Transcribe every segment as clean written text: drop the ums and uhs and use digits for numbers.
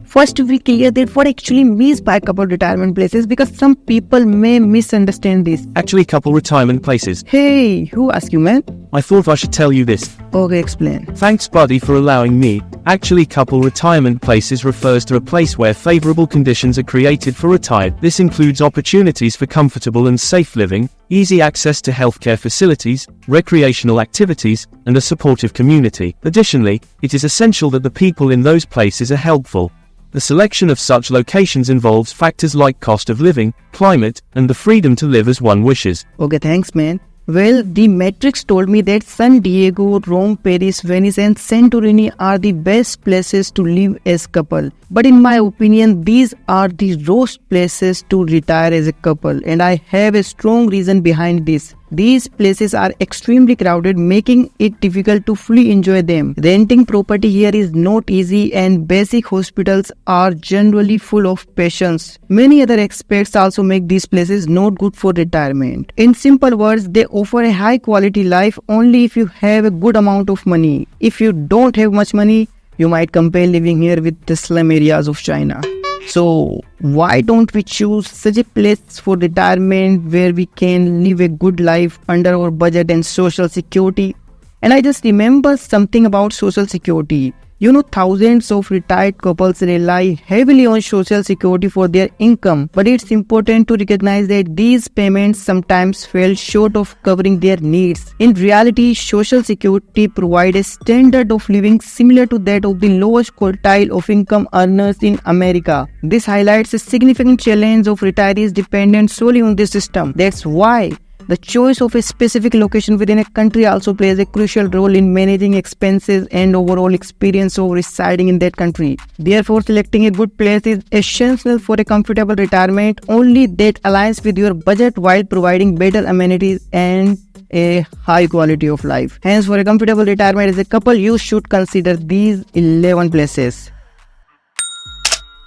First, we clear that what actually means by couple retirement places, because some people may misunderstand this. Actually, couple retirement places. Hey, who asked you, man? I thought I should tell you this. Okay, explain. Thanks, buddy, for allowing me. Actually, couple retirement places refers to a place where favorable conditions are created for retired. This includes opportunities for comfortable and safe living, easy access to healthcare facilities, recreational activities, and a supportive community. Additionally, it is essential that the people in those places are helpful. The selection of such locations involves factors like cost of living, climate, and the freedom to live as one wishes. Okay, thanks, man. Well, the Matrix told me that San Diego, Rome, Paris, Venice and Santorini are the best places to live as couple. But in my opinion, these are the worst places to retire as a couple, and I have a strong reason behind this. These places are extremely crowded, making it difficult to fully enjoy them. Renting property here is not easy, and basic hospitals are generally full of patients. Many other aspects also make these places not good for retirement. In simple words, they offer a high quality life only if you have a good amount of money. If you don't have much money, you might compare living here with the slum areas of China. So why don't we choose such a place for retirement where we can live a good life under our budget and social security? And I just remember something about social security. You know, thousands of retired couples rely heavily on social security for their income, but it's important to recognize that these payments sometimes fall short of covering their needs. In reality, social security provides a standard of living similar to that of the lowest quartile of income earners in America. This highlights a significant challenge of retirees dependent solely on this system. That's why the choice of a specific location within a country also plays a crucial role in managing expenses and overall experience of residing in that country. Therefore, selecting a good place is essential for a comfortable retirement only that aligns with your budget while providing better amenities and a high quality of life. Hence, for a comfortable retirement as a couple, you should consider these 11 places.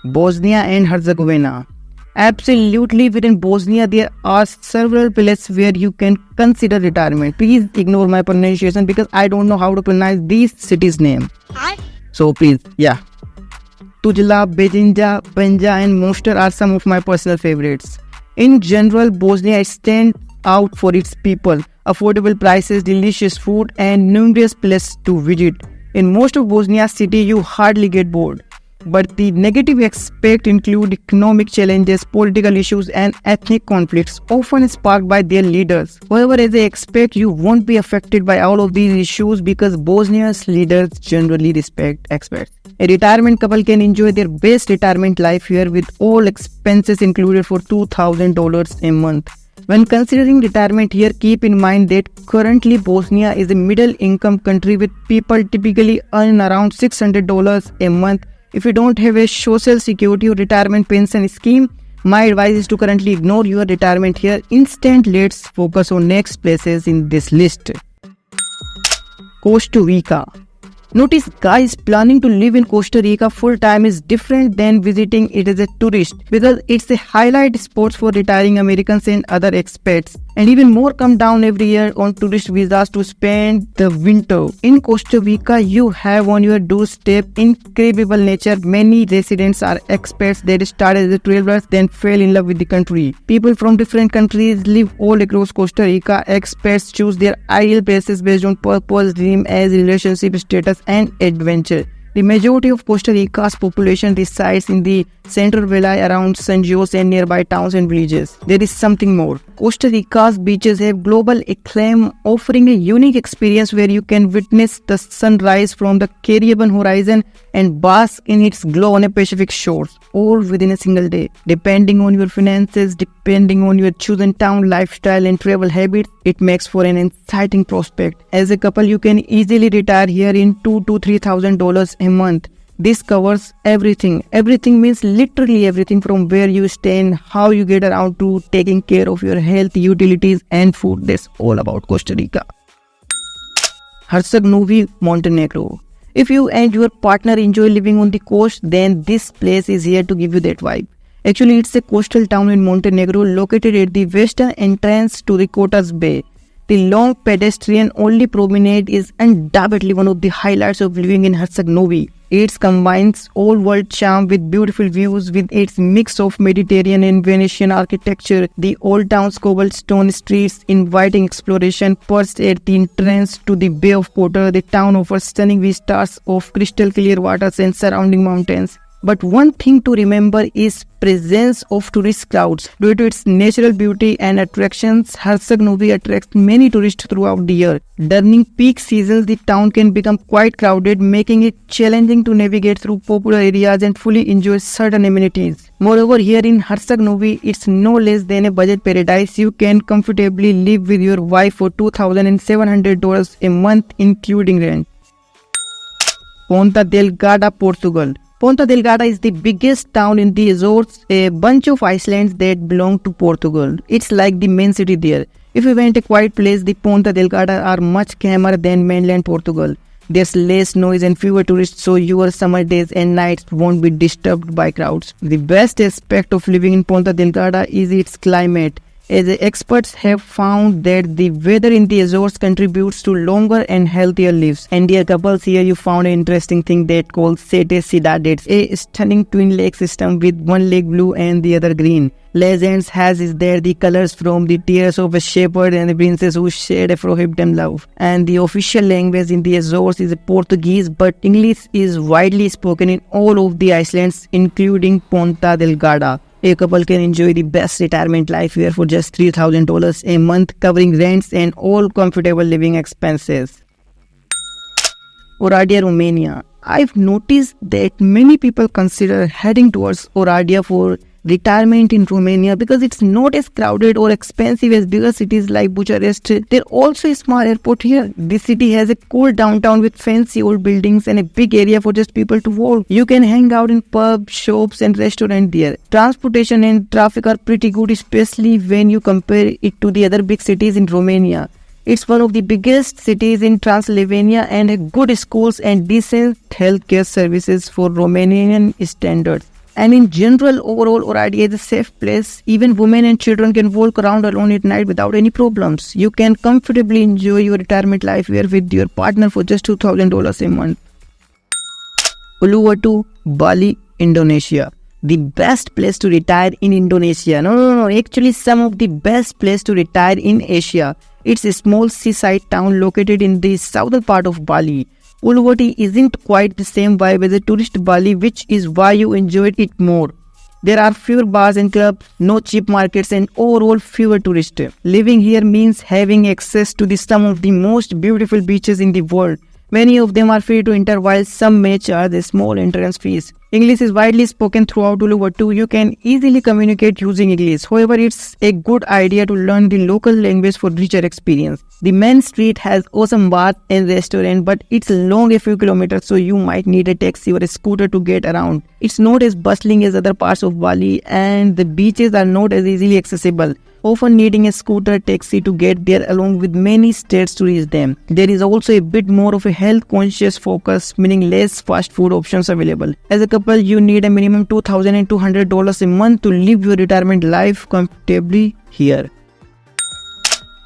Bosnia and Herzegovina. Absolutely, within Bosnia there are several places where you can consider retirement. Please ignore my pronunciation because I don't know how to pronounce these cities' name. So please, yeah. Tuzla, Bejinja, Banja and Mostar are some of my personal favorites. In general, Bosnia stands out for its people, affordable prices, delicious food and numerous places to visit. In most of Bosnia's city, you hardly get bored. But the negative aspects include economic challenges, political issues and ethnic conflicts often sparked by their leaders. However, as I expect, you won't be affected by all of these issues because Bosnia's leaders generally respect experts. A retirement couple can enjoy their best retirement life here with all expenses included for $2,000 a month. When considering retirement here, keep in mind that currently Bosnia is a middle-income country with people typically earn around $600 a month. If you don't have a social security or retirement pension scheme, my advice is to currently ignore your retirement here. Instead, let's focus on next places in this list. Costa Rica. Notice, guys, planning to live in Costa Rica full-time is different than visiting it as a tourist because it's a highlight spot for retiring Americans and other expats. And even more come down every year on tourist visas to spend the winter. In Costa Rica, you have on your doorstep incredible nature. Many residents are expats that started as travelers then fell in love with the country. People from different countries live all across Costa Rica. Expats choose their ideal places based on purpose, dream as relationship status and adventure. The majority of Costa Rica's population resides in the Central Valley around San Jose and nearby towns and villages. There is something more. Costa Rica's beaches have global acclaim, offering a unique experience where you can witness the sunrise from the Caribbean horizon and bask in its glow on a Pacific shores, all within a single day. Depending on your finances, depending on your chosen town lifestyle and travel habits, it makes for an exciting prospect. As a couple, you can easily retire here in $2,000 to $3,000 a month. This covers everything. Everything means literally everything from where you stay and how you get around to taking care of your health, utilities and food. That's all about Costa Rica. Herceg, Novi, Montenegro. If you and your partner enjoy living on the coast, then this place is here to give you that vibe. Actually, it's a coastal town in Montenegro located at the western entrance to the Kotas Bay. The long pedestrian-only promenade is undoubtedly one of the highlights of living in Herceg Novi. It combines old-world charm with beautiful views with its mix of Mediterranean and Venetian architecture. The old town's cobblestone streets inviting exploration perched at the entrance to the Bay of Porto. The town offers stunning vistas of crystal clear waters and surrounding mountains. But one thing to remember is presence of tourist crowds. Due to its natural beauty and attractions, Herceg Novi attracts many tourists throughout the year. During peak seasons, the town can become quite crowded, making it challenging to navigate through popular areas and fully enjoy certain amenities. Moreover, here in Herceg Novi, it's no less than a budget paradise. You can comfortably live with your wife for $2,700 a month, including rent. Ponta Delgada, Portugal. Ponta Delgada is the biggest town in the Azores, a bunch of islands that belong to Portugal. It's like the main city there. If you want a quiet place, the Ponta Delgada are much calmer than mainland Portugal. There's less noise and fewer tourists, so your summer days and nights won't be disturbed by crowds. The best aspect of living in Ponta Delgada is its climate, as experts have found that the weather in the Azores contributes to longer and healthier lives. And dear couples, here you found an interesting thing that called Sete Cidades, a stunning twin lake system with one lake blue and the other green. Legends has is that the colors from the tears of a shepherd and the princess who shared a forbidden love. And the official language in the Azores is Portuguese, but English is widely spoken in all of the islands, including Ponta Delgada. A couple can enjoy the best retirement life here for just $3,000 a month, covering rents and all comfortable living expenses. Oradea, Romania. I've noticed that many people consider heading towards Oradea for retirement in Romania because it's not as crowded or expensive as bigger cities like Bucharest. There's also a small airport here. This city has a cool downtown with fancy old buildings and a big area for just people to walk. You can hang out in pubs, shops and restaurants there. Transportation and traffic are pretty good, especially when you compare it to the other big cities in Romania. It's one of the biggest cities in Transylvania and has good schools and decent healthcare services for Romanian standards. And in general, overall, Oradea is a safe place. Even women and children can walk around alone at night without any problems. You can comfortably enjoy your retirement life here with your partner for just $2,000 a month. Uluwatu, Bali, Indonesia. The best place to retire in Indonesia. No. Actually, some of the best place to retire in Asia. It's a small seaside town located in the southern part of Bali. Uluwatu isn't quite the same vibe as a tourist Bali, which is why you enjoyed it more. There are fewer bars and clubs, no cheap markets and overall fewer tourists. Living here means having access to some of the most beautiful beaches in the world. Many of them are free to enter while some may charge a small entrance fees. English is widely spoken throughout Uluwatu. You can easily communicate using English. However, it's a good idea to learn the local language for richer experience. The main street has awesome bar and restaurant, but it's long a few kilometers, so you might need a taxi or a scooter to get around. It's not as bustling as other parts of Bali, and the beaches are not as easily accessible, often needing a scooter taxi to get there along with many states to reach them. There is also a bit more of a health conscious focus, meaning less fast food options available. As a couple, you need a minimum $2,200 a month to live your retirement life comfortably here.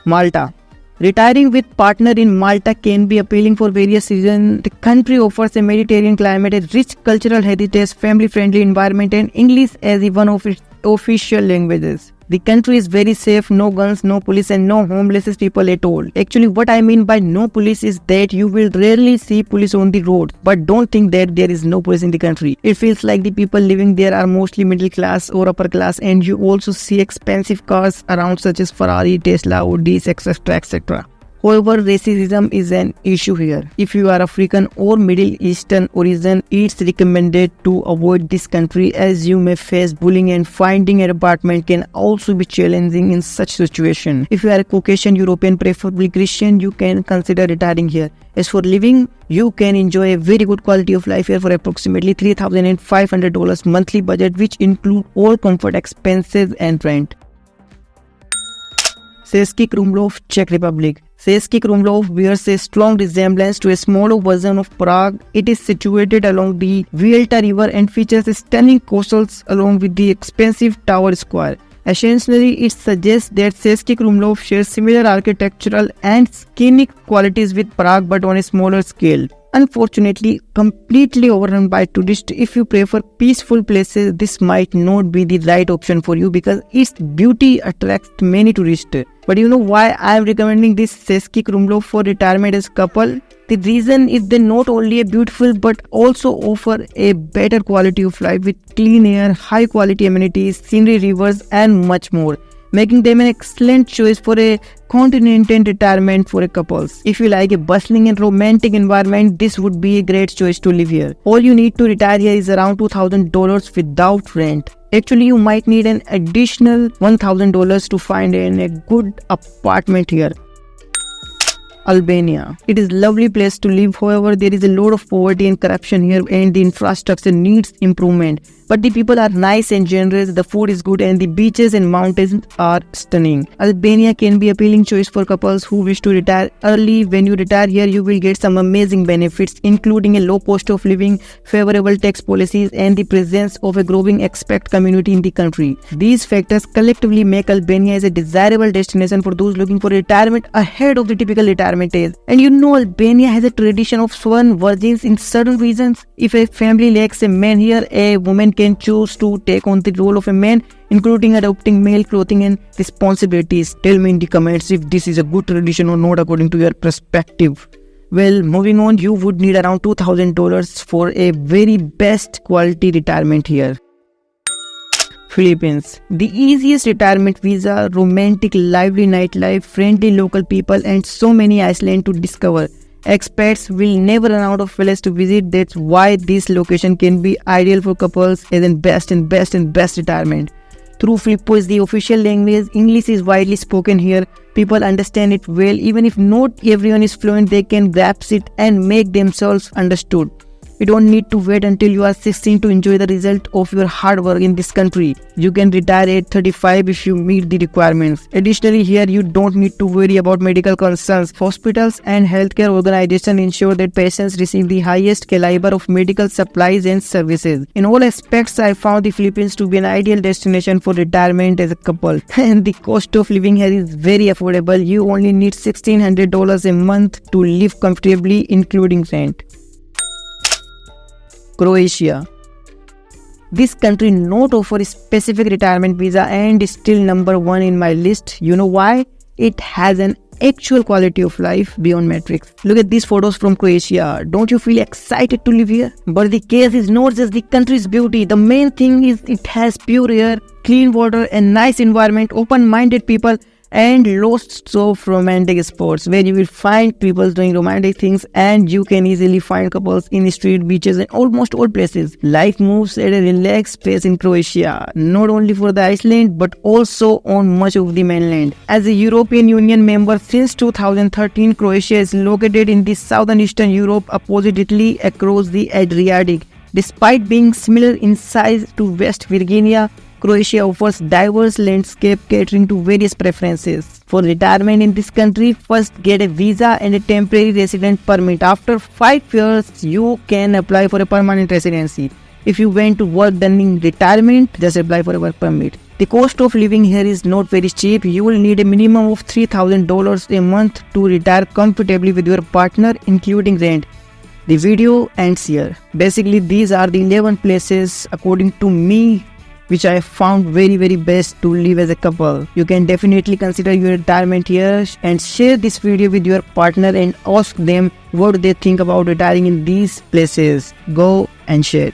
Malta. Retiring with partner in Malta can be appealing for various reasons. The country offers a Mediterranean climate, a rich cultural heritage, family-friendly environment and English as one of its official languages. The country is very safe, no guns, no police and no homeless people at all. Actually, what I mean by no police is that you will rarely see police on the road. But don't think that there is no police in the country. It feels like the people living there are mostly middle class or upper class, and you also see expensive cars around such as Ferrari, Tesla, Audis, etc. etc. However, racism is an issue here. If you are African or Middle Eastern origin, it's recommended to avoid this country as you may face bullying and finding an apartment can also be challenging in such situation. If you are a Caucasian European, preferably Christian, you can consider retiring here. As for living, you can enjoy a very good quality of life here for approximately $3,500 monthly budget, which include all comfort expenses and rent. Cesky, Krumlov, Czech Republic. Cesky Krumlov bears a strong resemblance to a smaller version of Prague. It is situated along the Vielta river and features stunning coastals along with the expensive tower square. Essentially, it suggests that Cesky Krumlov shares similar architectural and scenic qualities with Prague but on a smaller scale. unfortunately completely overrun by tourists. If you prefer peaceful places, this might not be the right option for you because its beauty attracts many tourists. But you know why I am recommending this Cesky Krumlov for retirement as couple? The reason is they not only are beautiful but also offer a better quality of life with clean air, high quality amenities, scenery, rivers and much more, making them an excellent choice for a continental retirement for a couples. If you like a bustling and romantic environment, this would be a great choice to live here. All you need to retire here is around $2,000 without rent. Actually, you might need an additional $1,000 to find a good apartment here. Albania. It is a lovely place to live. However, there is a lot of poverty and corruption here and the infrastructure needs improvement. But the people are nice and generous, the food is good and the beaches and mountains are stunning. Albania can be an appealing choice for couples who wish to retire early. When you retire here, you will get some amazing benefits including a low cost of living, favorable tax policies and the presence of a growing expat community in the country. These factors collectively make Albania as a desirable destination for those looking for retirement ahead of the typical retirement age. And you know, Albania has a tradition of sworn virgins in certain regions. If a family lacks a man here, a woman can choose to take on the role of a man, including adopting male clothing and responsibilities. Tell me in the comments if this is a good tradition or not according to your perspective. Well, moving on, you would need around $2,000 for a very best quality retirement here. Philippines. The easiest retirement visa, romantic, lively nightlife, friendly local people and so many islands to discover. Expats will never run out of places to visit. That's why this location can be ideal for couples as in best retirement. Through Filippo is the official language, English is widely spoken here. People understand it well. Even if not everyone is fluent, they can grasp it and make themselves understood. You don't need to wait until you are 16 to enjoy the result of your hard work in this country. You can retire at 35 if you meet the requirements. Additionally, here you don't need to worry about medical concerns. Hospitals and healthcare organizations ensure that patients receive the highest caliber of medical supplies and services. In all aspects, I found the Philippines to be an ideal destination for retirement as a couple. And the cost of living here is very affordable. You only need $1,600 a month to live comfortably, including rent. Croatia. This country not offer a specific retirement visa and is still number 1 in my list. You know why? It has an actual quality of life beyond metrics. Look at these photos from Croatia. Don't you feel excited to live here? But the case is not just the country's beauty. The main thing is it has pure air, clean water, a nice environment, open-minded people, and lots of romantic spots where you will find people doing romantic things and you can easily find couples in the street, beaches and almost all places. Life moves at a relaxed pace in Croatia, not only for the island but also on much of the mainland. As a European Union member since 2013, Croatia is located in the southern eastern Europe opposite Italy across the Adriatic. Despite being similar in size to West Virginia, Croatia offers diverse landscape catering to various preferences. For retirement in this country, first get a visa and a temporary resident permit. After 5 years, you can apply for a permanent residency. If you want to work during retirement, just apply for a work permit. The cost of living here is not very cheap. You will need a minimum of $3,000 a month to retire comfortably with your partner, including rent. The video ends here. Basically, these are the 11 places according to me which I found very best to live as a couple. You can definitely consider your retirement here and share this video with your partner and ask them what they think about retiring in these places. Go and share.